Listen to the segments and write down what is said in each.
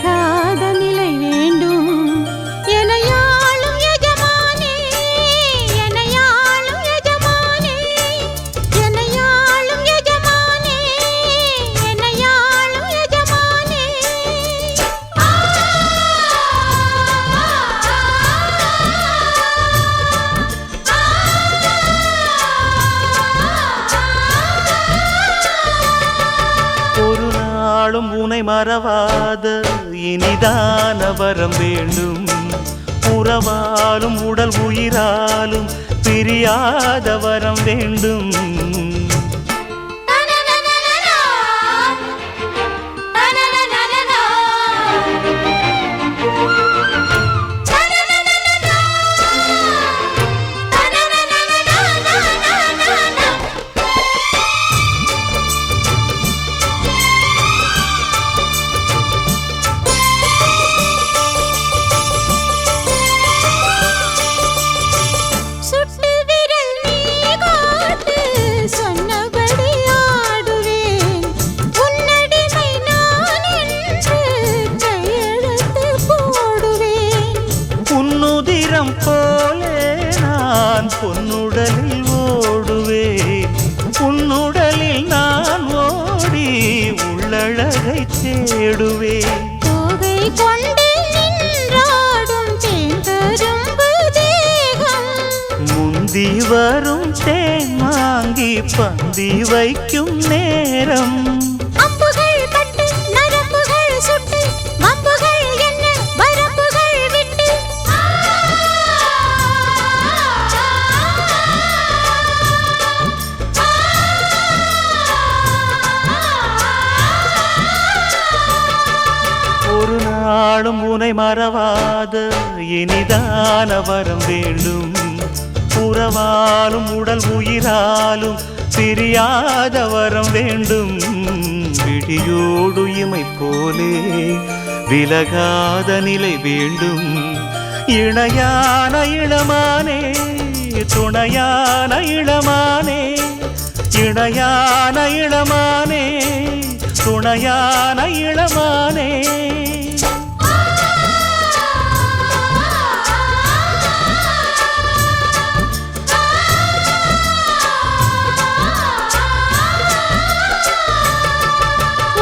விலகாத நிலை வேண்டும். எனையாளும் எஜமானே, எனையாளும் எஜமானே, எனையாளும் எஜமானே, எனையாளும் எஜமானே. ஒரு நாளும் உனை மறவாத இனிதான வரம் வேண்டும். உறவாலும் உடல் உயிராலும் பிரியாத வரம் வேண்டும். சுட்டு விரல் நீ காட்டு, சொன்னபடி ஆடுவேன். உன்னடிமை நான் என்று கையெழுத்து போடுவேன். உன்னுதிரம் போலே நான் பொன்னுடலில் ஓடுவேன். உன்னுடலில் நான் ஓடி உள்ளழகை தேடுவேன். தோகை கொண்டு நின்றாடும் தேன்கரும்பு தேகம். முந்தி வரும் தேன் வாங்கி பந்தி வைக்கும் நேரம். அம்புகள் பட்டு நரம்புகள் சுட்டு, வம்புகள் என்ன வரம்புகள் விட்டு. ஒரு நாளும் உனை மறவாத இனிதான வரம் வேண்டும். உறவாலும் உடல் உயிராலும் பிரியாத வரம் வேண்டும். விழியோடு இமை போலே விலகாத நிலை வேண்டும். இணையான இளமானே, துணையான இளமானே, இணையான இளமானே, துணையான இளமானே.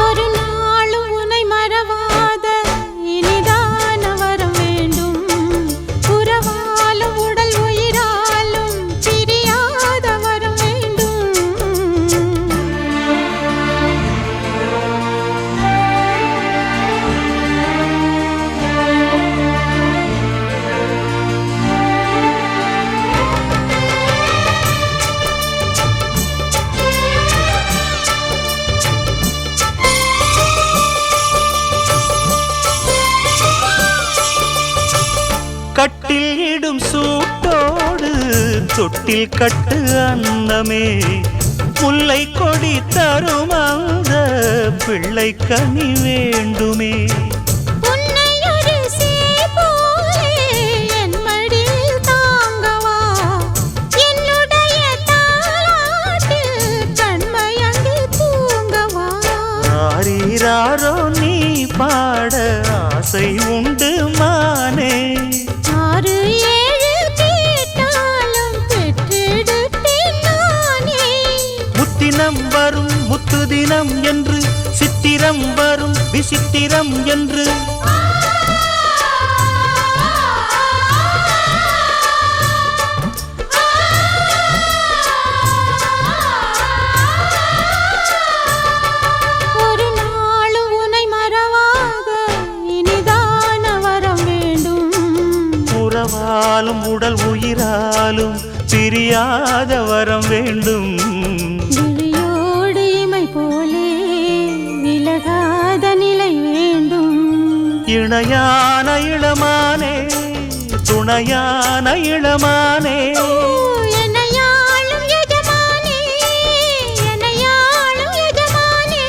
ஒரு நாளும் உனை மறவாத இனிதான வரம் வேண்டும். உறவாலும் உடல் உயிராலும் பிரியாத வரம் வேண்டும். கட்டில் இடும் சூட்டோடு தொட்டில் கட்டு அன்னமே. முல்லை கொடி தரும் அந்த பிள்ளை கனி வேண்டுமே. உன்னை ஒரு சேய் போலே என் மடியில் தாங்கவா. என்னுடைய தாலாட்டில் கண்மயங்கி தூங்கவா. ஆரீராரோ நீ பாட ஆசை உண்டு மானே. 6 7 கேட்டாலும் பெற்றெடுத்தேன் நானே. முத்தினம் வரும் முத்து தினம் என்று, சித்திரம் வரும் விசித்திரம் என்று. ஒரு நாளும் உனை மறவாத இனிதான வரம் வேண்டும். உறவாலும் உடல் உயிராலும் பிரியாத வரம் வேண்டும். விழியோடு இமை போலே விலகாத நிலை வேண்டும். இணையான இளமானே, துணையான இளமானே. எனையாளும் எஜமானே, எனையாளும் எஜமானே.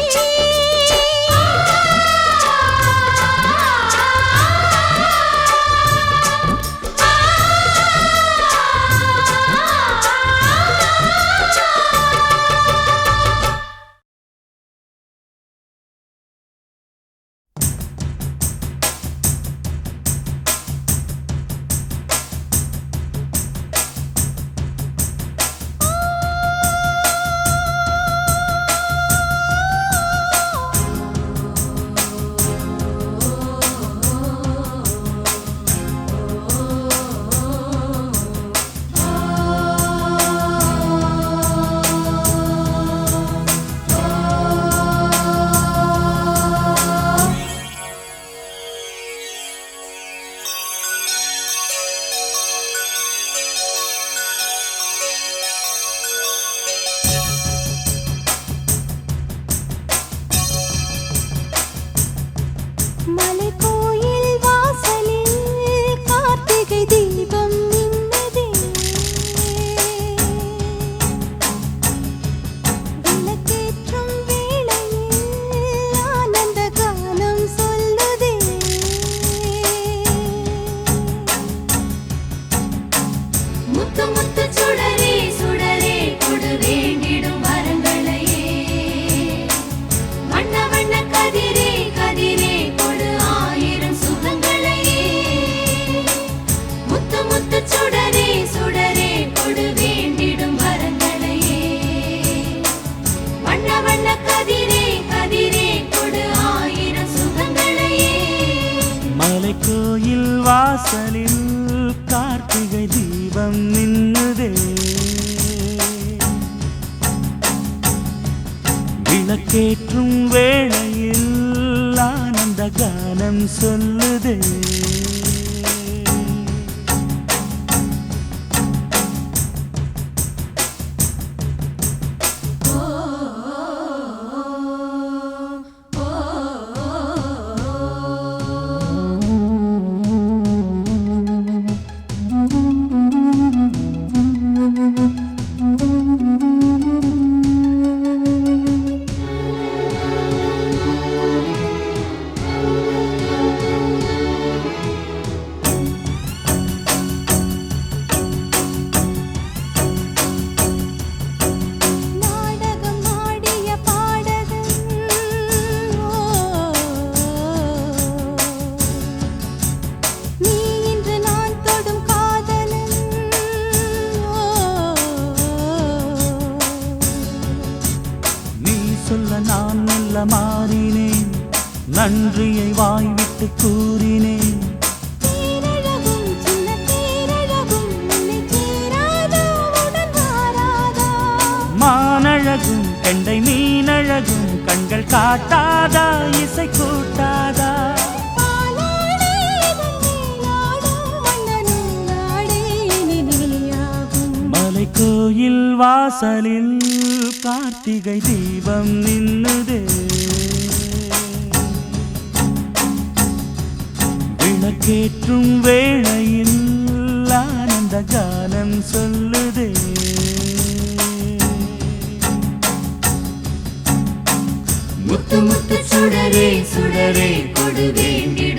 மலைக்கோயில் வாசலில் கார்த்திகை தீபம் மின்னுதே. விளக்கேற்றும் வேளையில் ஆனந்த கானம் சொல்லுதே. முத்து முத்து சுடரே சுடரே கொடு வேண்டிடும் வரங்களையே. வண்ண வண்ண கதிரே கதிரே கொடு ஆயிரம் சுகங்களையே. முத்து முத்து சுடரே சுடரே கொடு வேண்டிடும் வரங்களையே. வண்ண வண்ண கதிரே கதிரே கொடு ஆயிரம் சுகங்களையே. மலைக்கோயில் வாசலில் கார்த்திகை தீபம் மின்னுதே. விளக்கேற்றும் வேளையில் ஆனந்த கானம் சொல்லுதே. நாடகம் ஆடிய பாடகன் நீ இன்று நான் தொடும் காதலன். நீ சொல்ல நான் மெல்ல மாறினேன், நன்றியை வாய்விட்டு கூறினேன். தேரழகும் சின்ன தேரழகும் உன்னை சேராதா உடன் வாராதா. மானழகும் கெண்டை மீனழகும் கண்கள் காட்டாதா இசை கூட்டாதா. பாலாடை வந்தேனாடும் மன்னனும் நாடே இனி நீயாகும். மலைக்கோயில் வாசலில் கார்த்திகை தீபம் நின்னுதே. விளக்கேற்றும் வேளையில் ஆனந்த கானம் சொல்லுதே. முத்து முத்து சுடரே சுடரே கொடு வேண்டிடும்